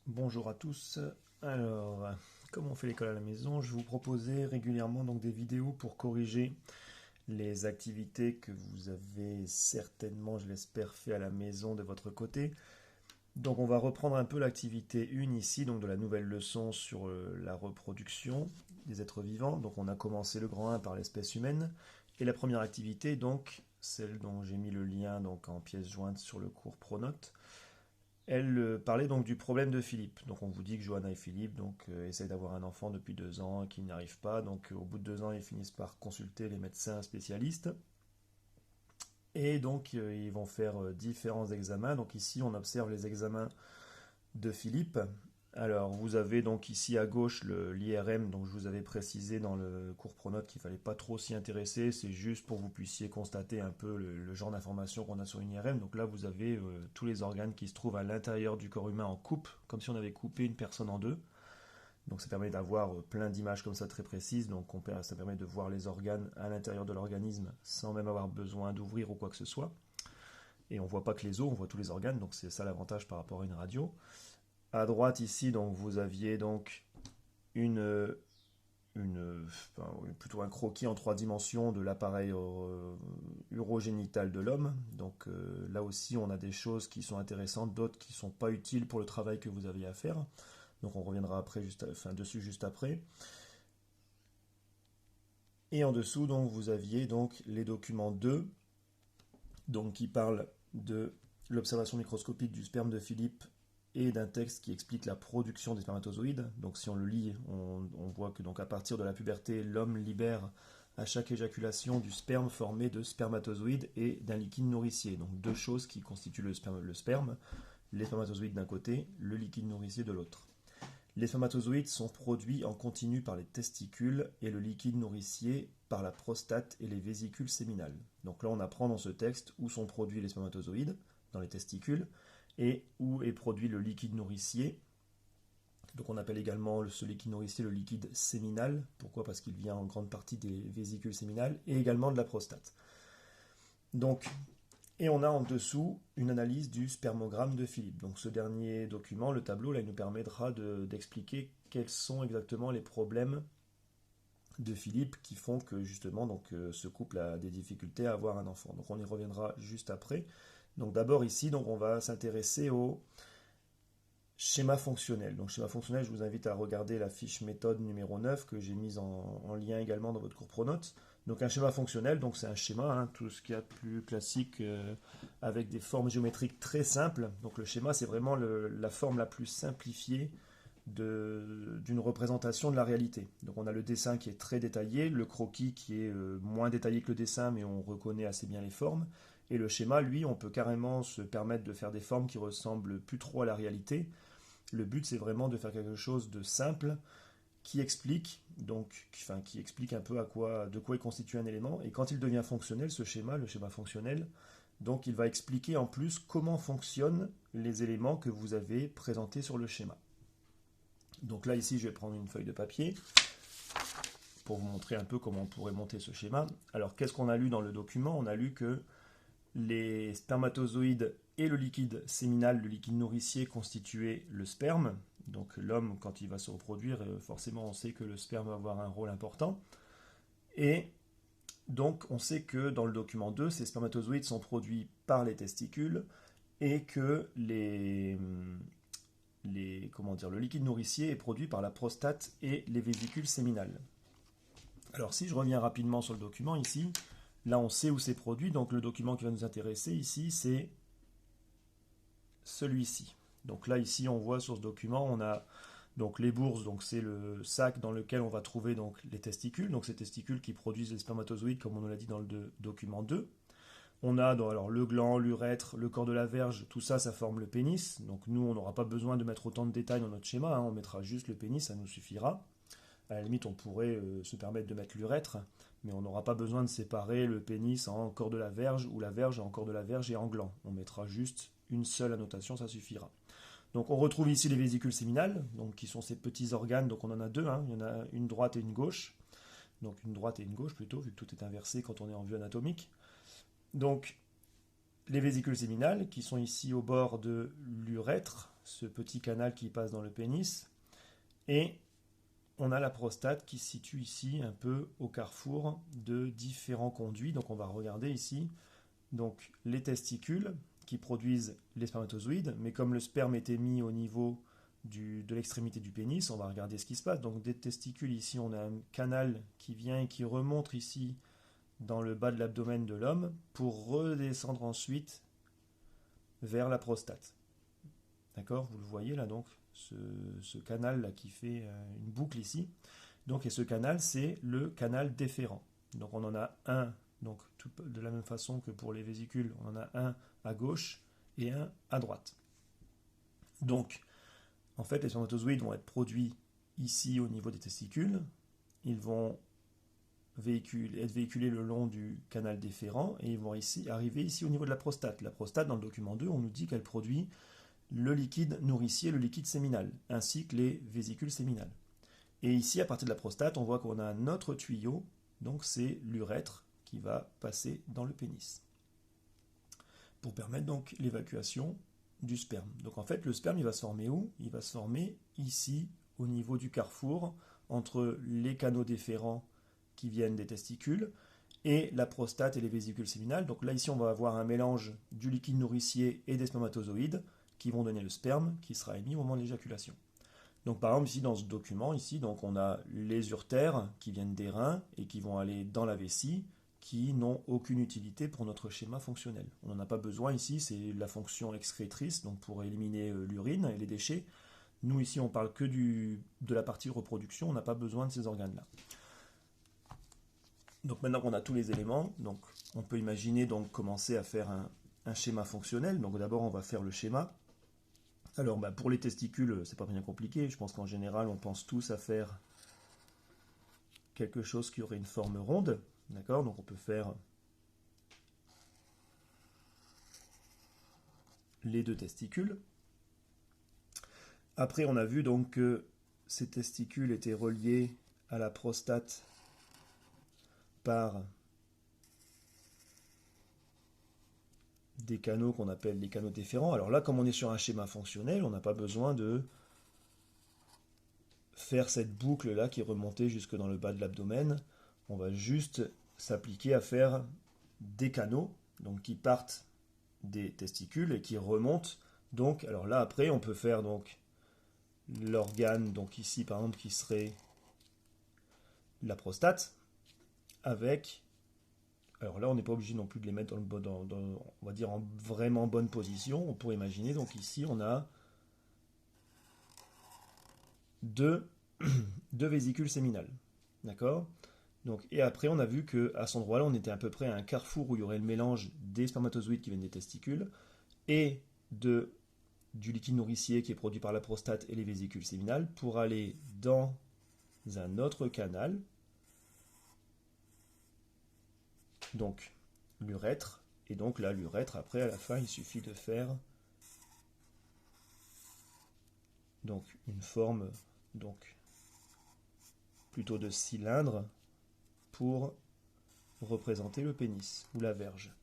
Bonjour à tous. Alors, comme on fait l'école à la maison, je vais vous proposer régulièrement donc des vidéos pour corriger les activités que vous avez certainement, je l'espère, fait à la maison de votre côté. Donc on va reprendre un peu l'activité 1 ici, donc de la nouvelle leçon sur la reproduction des êtres vivants. Donc on a commencé le grand 1 par l'espèce humaine. Et la première activité, donc, celle dont j'ai mis le lien donc en pièce jointe sur le cours Pronote, elle parlait donc du problème de Philippe. Donc on vous dit que Johanna et Philippe essayent d'avoir un enfant depuis 2 ans et qu'ils n'y arrivent pas. Donc au bout de 2 ans, ils finissent par consulter les médecins spécialistes. Et donc ils vont faire différents examens. Donc ici on observe les examens de Philippe. Alors vous avez donc ici à gauche l'IRM, donc je vous avais précisé dans le cours Pronote qu'il ne fallait pas trop s'y intéresser, c'est juste pour que vous puissiez constater un peu le genre d'informations qu'on a sur une IRM. Donc là vous avez tous les organes qui se trouvent à l'intérieur du corps humain en coupe, comme si on avait coupé une personne en deux. Donc ça permet d'avoir plein d'images comme ça très précises, donc ça permet de voir les organes à l'intérieur de l'organisme sans même avoir besoin d'ouvrir ou quoi que ce soit. Et on ne voit pas que les os, on voit tous les organes, donc c'est ça l'avantage par rapport à une radio. À droite ici, donc vous aviez donc une, plutôt un croquis en 3 dimensions de l'appareil urogénital de l'homme. Donc là aussi, on a des choses qui sont intéressantes, d'autres qui ne sont pas utiles pour le travail que vous aviez à faire. Donc on reviendra après, dessus juste après. Et en dessous, donc vous aviez donc les documents 2, donc qui parlent de l'observation microscopique du sperme de Philippe et d'un texte qui explique la production des spermatozoïdes. Donc si on le lit, on voit que donc à partir de la puberté, l'homme libère à chaque éjaculation du sperme formé de spermatozoïdes et d'un liquide nourricier. Donc deux choses qui constituent le sperme, les spermatozoïdes d'un côté, le liquide nourricier de l'autre. Les spermatozoïdes sont produits en continu par les testicules et le liquide nourricier par la prostate et les vésicules séminales. Donc là on apprend dans ce texte où sont produits les spermatozoïdes, dans les testicules, et où est produit le liquide nourricier. Donc on appelle également ce liquide nourricier le liquide séminal. Pourquoi? Parce qu'il vient en grande partie des vésicules séminales et également de la prostate. Donc, et on a en dessous une analyse du spermogramme de Philippe. Donc ce dernier document, le tableau, là, il nous permettra d'expliquer quels sont exactement les problèmes de Philippe qui font que justement ce couple a des difficultés à avoir un enfant. Donc on y reviendra juste après. Donc d'abord ici, donc on va s'intéresser au schéma fonctionnel. Donc schéma fonctionnel, je vous invite à regarder la fiche méthode numéro 9 que j'ai mise en lien également dans votre cours Pronote. Donc un schéma fonctionnel, donc c'est un schéma, hein, tout ce qu'il y a de plus classique avec des formes géométriques très simples. Donc le schéma, c'est vraiment la forme la plus simplifiée d'une représentation de la réalité. Donc on a le dessin qui est très détaillé, le croquis qui est moins détaillé que le dessin, mais on reconnaît assez bien les formes. Et le schéma, lui, on peut carrément se permettre de faire des formes qui ressemblent plus trop à la réalité. Le but, c'est vraiment de faire quelque chose de simple qui explique, qui explique un peu de quoi est constitué un élément. Et quand il devient fonctionnel, ce schéma, le schéma fonctionnel, donc il va expliquer en plus comment fonctionnent les éléments que vous avez présentés sur le schéma. Donc là, ici, je vais prendre une feuille de papier pour vous montrer un peu comment on pourrait monter ce schéma. Alors, qu'est-ce qu'on a lu dans le document? On a lu que les spermatozoïdes et le liquide séminal, le liquide nourricier, constituaient le sperme. Donc l'homme, quand il va se reproduire, forcément on sait que le sperme va avoir un rôle important. Et donc on sait que dans le document 2, ces spermatozoïdes sont produits par les testicules et que le liquide nourricier est produit par la prostate et les vésicules séminales. Alors si je reviens rapidement sur le document ici, là on sait où c'est produit, donc le document qui va nous intéresser ici, c'est celui-ci. Donc là ici on voit sur ce document, on a donc les bourses, donc c'est le sac dans lequel on va trouver donc les testicules, donc ces testicules qui produisent les spermatozoïdes comme on nous l'a dit dans le document 2. On a alors le gland, l'urètre, le corps de la verge, tout ça, ça forme le pénis. Donc nous, on n'aura pas besoin de mettre autant de détails dans notre schéma, hein, on mettra juste le pénis, ça nous suffira. À la limite, on pourrait se permettre de mettre l'urètre, mais on n'aura pas besoin de séparer le pénis en corps de la verge ou la verge en corps de la verge et en gland. On mettra juste une seule annotation, ça suffira. Donc on retrouve ici les vésicules séminales, donc qui sont ces petits organes, donc on en a deux, hein, il y en a une droite et une gauche. Donc une droite et une gauche plutôt, vu que tout est inversé quand on est en vue anatomique. Donc les vésicules séminales qui sont ici au bord de l'urètre, ce petit canal qui passe dans le pénis. Et on a la prostate qui se situe ici un peu au carrefour de différents conduits. Donc on va regarder ici donc, les testicules qui produisent les spermatozoïdes, mais comme le sperme était mis au niveau de l'extrémité du pénis, on va regarder ce qui se passe. Donc des testicules ici, on a un canal qui vient et qui remonte ici dans le bas de l'abdomen de l'homme pour redescendre ensuite vers la prostate. D'accord? Vous le voyez là donc, ce canal là qui fait une boucle ici. Donc, et ce canal, c'est le canal déférent. Donc on en a un, donc de la même façon que pour les vésicules, on en a un à gauche et un à droite. Donc, en fait, les spermatozoïdes vont être produits ici au niveau des testicules. Ils vont être véhiculés le long du canal déférent et ils vont arriver ici au niveau de la prostate. La prostate, dans le document 2, on nous dit qu'elle produit le liquide nourricier, le liquide séminal, ainsi que les vésicules séminales. Et ici, à partir de la prostate, on voit qu'on a un autre tuyau, donc c'est l'urètre qui va passer dans le pénis pour permettre donc l'évacuation du sperme. Donc en fait, le sperme, il va se former où? Il va se former ici, au niveau du carrefour, entre les canaux déférents qui viennent des testicules et la prostate et les vésicules séminales. Donc là, ici, on va avoir un mélange du liquide nourricier et des spermatozoïdes qui vont donner le sperme qui sera émis au moment de l'éjaculation. Donc par exemple, ici, dans ce document, ici, donc, on a les urtères qui viennent des reins et qui vont aller dans la vessie, qui n'ont aucune utilité pour notre schéma fonctionnel. On n'en a pas besoin ici, c'est la fonction excrétrice, donc pour éliminer l'urine et les déchets. Nous ici on parle que de la partie reproduction, on n'a pas besoin de ces organes-là. Donc maintenant qu'on a tous les éléments, donc on peut imaginer donc commencer à faire un schéma fonctionnel. Donc d'abord on va faire le schéma. Alors pour les testicules, c'est pas bien compliqué, je pense qu'en général on pense tous à faire quelque chose qui aurait une forme ronde. D'accord, donc on peut faire les deux testicules. Après, on a vu donc que ces testicules étaient reliés à la prostate par des canaux qu'on appelle les canaux déférents. Alors là, comme on est sur un schéma fonctionnel, on n'a pas besoin de faire cette boucle-là qui est remontée jusque dans le bas de l'abdomen. On va juste s'appliquer à faire des canaux, donc qui partent des testicules et qui remontent. Donc, alors là, après, on peut faire donc l'organe, donc ici par exemple, qui serait la prostate, avec, alors là, on n'est pas obligé non plus de les mettre on va dire en vraiment bonne position. On pourrait imaginer, donc ici, on a deux vésicules séminales. D'accord? Donc, et après, on a vu qu'à cet endroit-là, on était à peu près à un carrefour où il y aurait le mélange des spermatozoïdes qui viennent des testicules et du liquide nourricier qui est produit par la prostate et les vésicules séminales pour aller dans un autre canal, donc l'urètre. Et donc là, l'urètre, après, à la fin, il suffit de faire donc une forme donc plutôt de cylindre pour représenter le pénis ou la verge.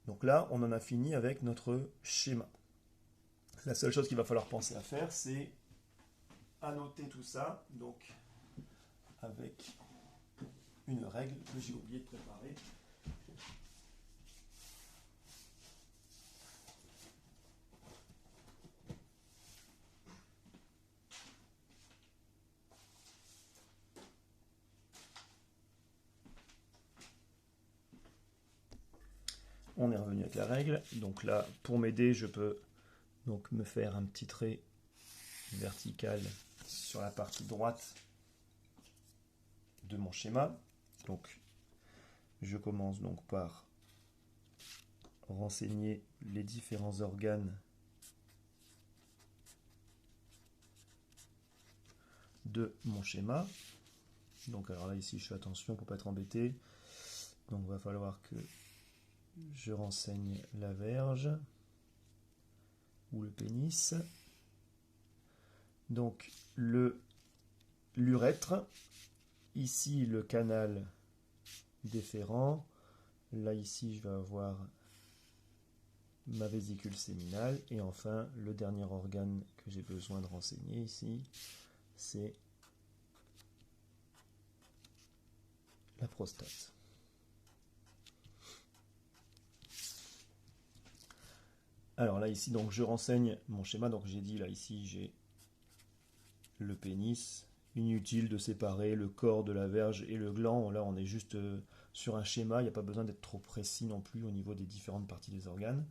Donc là, on en a fini avec notre schéma. La seule chose qu'il va falloir penser à faire, c'est annoter tout ça, donc avec une règle que j'ai oublié de préparer. On est revenu avec la règle. Donc là, pour m'aider, je peux donc me faire un petit trait vertical sur la partie droite de mon schéma. Donc, je commence donc par renseigner les différents organes de mon schéma. Donc, alors là, ici, je fais attention pour ne pas être embêté. Donc, il va falloir que je renseigne la verge ou le pénis. Donc, l'urètre, ici le canal déférent, là ici je vais avoir ma vésicule séminale, et enfin le dernier organe que j'ai besoin de renseigner ici, c'est la prostate. Alors là ici donc je renseigne mon schéma, donc j'ai dit là ici j'ai le pénis, inutile de séparer le corps de la verge et le gland, là on est juste sur un schéma, il n'y a pas besoin d'être trop précis non plus au niveau des différentes parties des organes.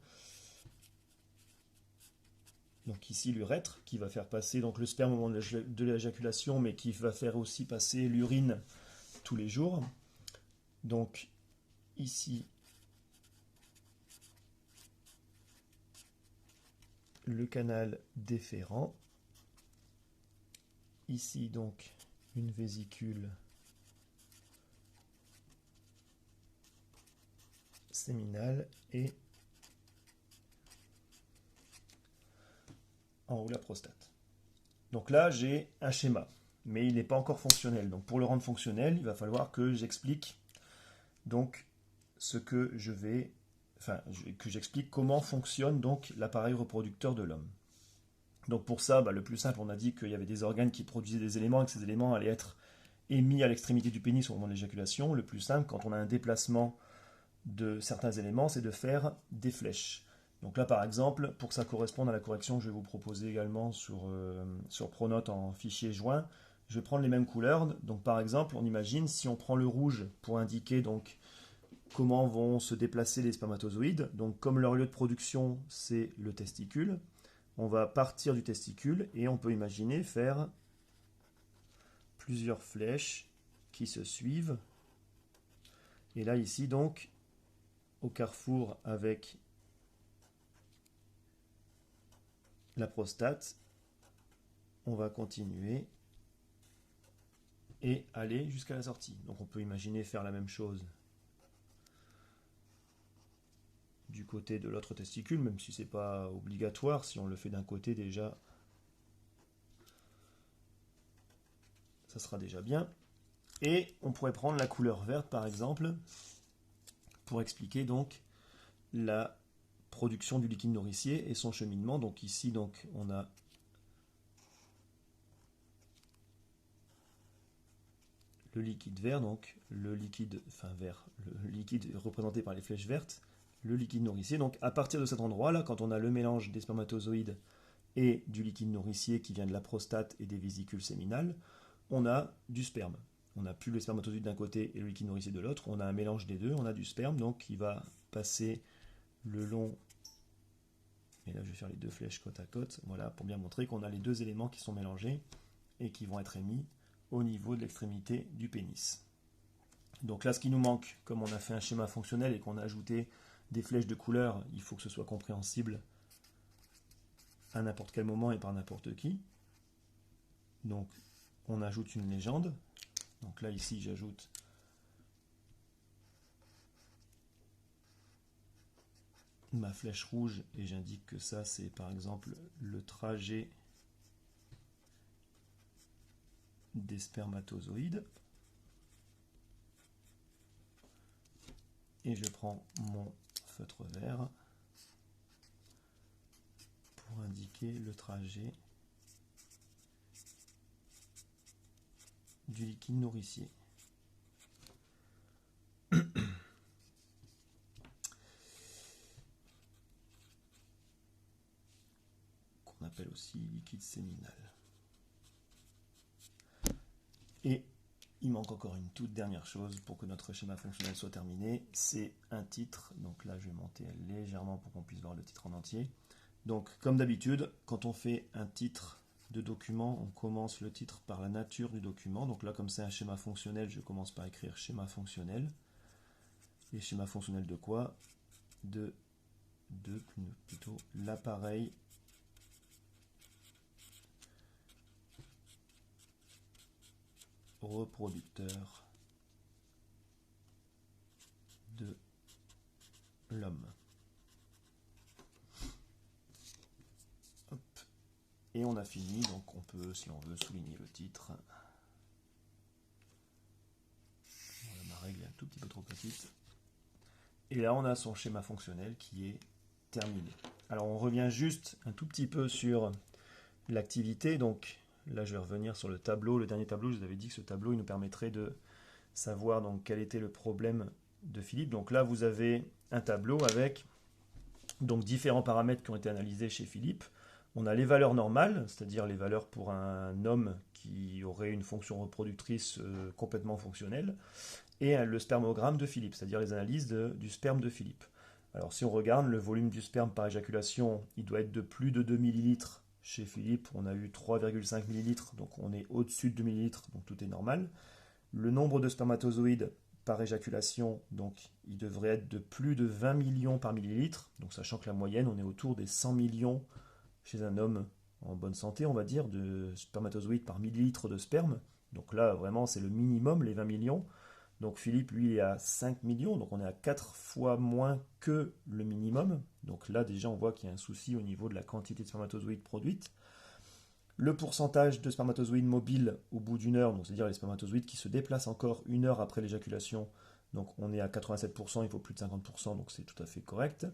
Donc ici l'urètre qui va faire passer donc le sperme au moment de l'éjaculation, mais qui va faire aussi passer l'urine tous les jours. Donc ici le canal déférent. Ici donc une vésicule séminale et en haut la prostate. Donc là j'ai un schéma, mais il n'est pas encore fonctionnel. Donc pour le rendre fonctionnel, il va falloir que j'explique donc ce que je vais, que j'explique comment fonctionne donc l'appareil reproducteur de l'homme. Donc pour ça, le plus simple, on a dit qu'il y avait des organes qui produisaient des éléments et que ces éléments allaient être émis à l'extrémité du pénis au moment de l'éjaculation. Le plus simple, quand on a un déplacement de certains éléments, c'est de faire des flèches. Donc là, par exemple, pour que ça corresponde à la correction que je vais vous proposer également sur Pronote en fichier joint, je vais prendre les mêmes couleurs. Donc par exemple, on imagine si on prend le rouge pour indiquer donc comment vont se déplacer les spermatozoïdes. Donc comme leur lieu de production, c'est le testicule, on va partir du testicule et on peut imaginer faire plusieurs flèches qui se suivent. Et là, ici, donc, au carrefour avec la prostate, on va continuer et aller jusqu'à la sortie. Donc on peut imaginer faire la même chose du côté de l'autre testicule, même si c'est pas obligatoire, si on le fait d'un côté déjà, ça sera déjà bien. Et on pourrait prendre la couleur verte par exemple, pour expliquer donc la production du liquide nourricier et son cheminement. Donc ici donc on a le liquide vert, donc le liquide, vert, le liquide représenté par les flèches vertes, le liquide nourricier. Donc à partir de cet endroit-là, quand on a le mélange des spermatozoïdes et du liquide nourricier qui vient de la prostate et des vésicules séminales, on a du sperme. On n'a plus les spermatozoïdes d'un côté et le liquide nourricier de l'autre, on a un mélange des deux, on a du sperme donc qui va passer le long, et là je vais faire les deux flèches côte à côte, voilà, pour bien montrer qu'on a les deux éléments qui sont mélangés et qui vont être émis au niveau de l'extrémité du pénis. Donc là, ce qui nous manque, comme on a fait un schéma fonctionnel et qu'on a ajouté des flèches de couleur, il faut que ce soit compréhensible à n'importe quel moment et par n'importe qui. Donc on ajoute une légende. Donc là, ici, j'ajoute ma flèche rouge et j'indique que ça, c'est par exemple le trajet des spermatozoïdes. Et je prends mon feutre vert pour indiquer le trajet du liquide nourricier. Qu'on appelle aussi liquide séminal. Et il manque encore une toute dernière chose pour que notre schéma fonctionnel soit terminé, c'est un titre. Donc là, je vais monter légèrement pour qu'on puisse voir le titre en entier. Donc, comme d'habitude, quand on fait un titre de document, on commence le titre par la nature du document. Donc là, comme c'est un schéma fonctionnel, je commence par écrire schéma fonctionnel. Et schéma fonctionnel de quoi? De plutôt l'appareil reproducteur de l'homme. Et on a fini, donc on peut, si on veut, souligner le titre. Voilà, ma règle est un tout petit peu trop petite. Et là, on a son schéma fonctionnel qui est terminé. Alors on revient juste un tout petit peu sur l'activité. Donc là je vais revenir sur le tableau. Le dernier tableau, je vous avais dit que ce tableau il nous permettrait de savoir donc quel était le problème de Philippe. Donc là vous avez un tableau avec donc différents paramètres qui ont été analysés chez Philippe. On a les valeurs normales, c'est-à-dire les valeurs pour un homme qui aurait une fonction reproductrice complètement fonctionnelle, et le spermogramme de Philippe, c'est-à-dire les analyses du sperme de Philippe. Alors si on regarde le volume du sperme par éjaculation, il doit être de plus de 2 millilitres. Chez Philippe, on a eu 3,5 millilitres, donc on est au-dessus de 2 millilitres, donc tout est normal. Le nombre de spermatozoïdes par éjaculation, donc il devrait être de plus de 20 millions par millilitre, donc sachant que la moyenne, on est autour des 100 millions chez un homme en bonne santé, on va dire, de spermatozoïdes par millilitre de sperme. Donc là, vraiment, c'est le minimum, les 20 millions. Donc Philippe, lui, il est à 5 millions, donc on est à 4 fois moins que le minimum. Donc là, déjà, on voit qu'il y a un souci au niveau de la quantité de spermatozoïdes produites. Le pourcentage de spermatozoïdes mobiles au bout d'une heure, donc c'est-à-dire les spermatozoïdes qui se déplacent encore une heure après l'éjaculation, donc on est à 87%, il faut plus de 50%, donc c'est tout à fait correct.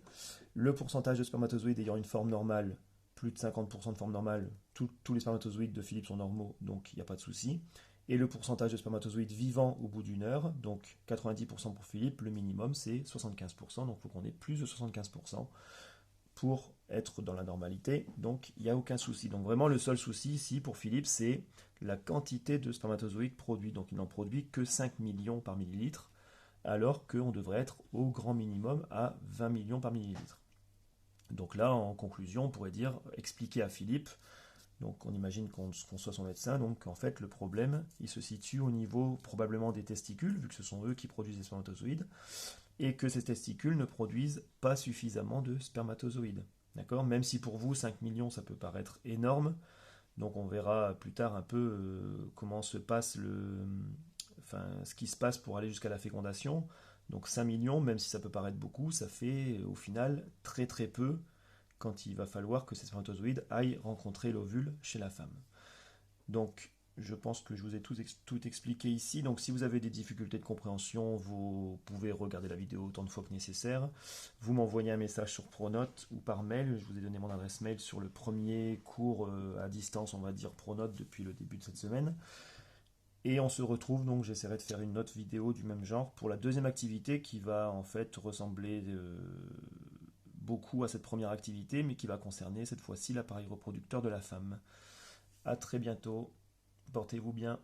Le pourcentage de spermatozoïdes ayant une forme normale, plus de 50% de forme normale, tous les spermatozoïdes de Philippe sont normaux, donc il n'y a pas de souci. Et le pourcentage de spermatozoïdes vivants au bout d'une heure, donc 90% pour Philippe, le minimum c'est 75%, donc il faut qu'on ait plus de 75% pour être dans la normalité, donc il n'y a aucun souci. Donc vraiment le seul souci ici pour Philippe, c'est la quantité de spermatozoïdes produits. Donc il n'en produit que 5 millions par millilitre, alors qu'on devrait être au grand minimum à 20 millions par millilitre. Donc là, en conclusion, on pourrait dire, expliquer à Philippe, donc on imagine qu'on soit son médecin, donc en fait le problème, il se situe au niveau probablement des testicules, vu que ce sont eux qui produisent les spermatozoïdes, et que ces testicules ne produisent pas suffisamment de spermatozoïdes. D'accord? Même si pour vous 5 millions ça peut paraître énorme, donc on verra plus tard un peu comment se passe ce qui se passe pour aller jusqu'à la fécondation. Donc 5 millions, même si ça peut paraître beaucoup, ça fait au final très très peu quand il va falloir que ces spermatozoïdes aillent rencontrer l'ovule chez la femme. Donc je pense que je vous ai tout expliqué ici. Donc si vous avez des difficultés de compréhension, vous pouvez regarder la vidéo autant de fois que nécessaire. Vous m'envoyez un message sur Pronote ou par mail. Je vous ai donné mon adresse mail sur le premier cours à distance, on va dire Pronote, depuis le début de cette semaine. Et on se retrouve, donc j'essaierai de faire une autre vidéo du même genre pour la deuxième activité qui va en fait ressembler beaucoup à cette première activité, mais qui va concerner cette fois-ci l'appareil reproducteur de la femme. A très bientôt, portez-vous bien.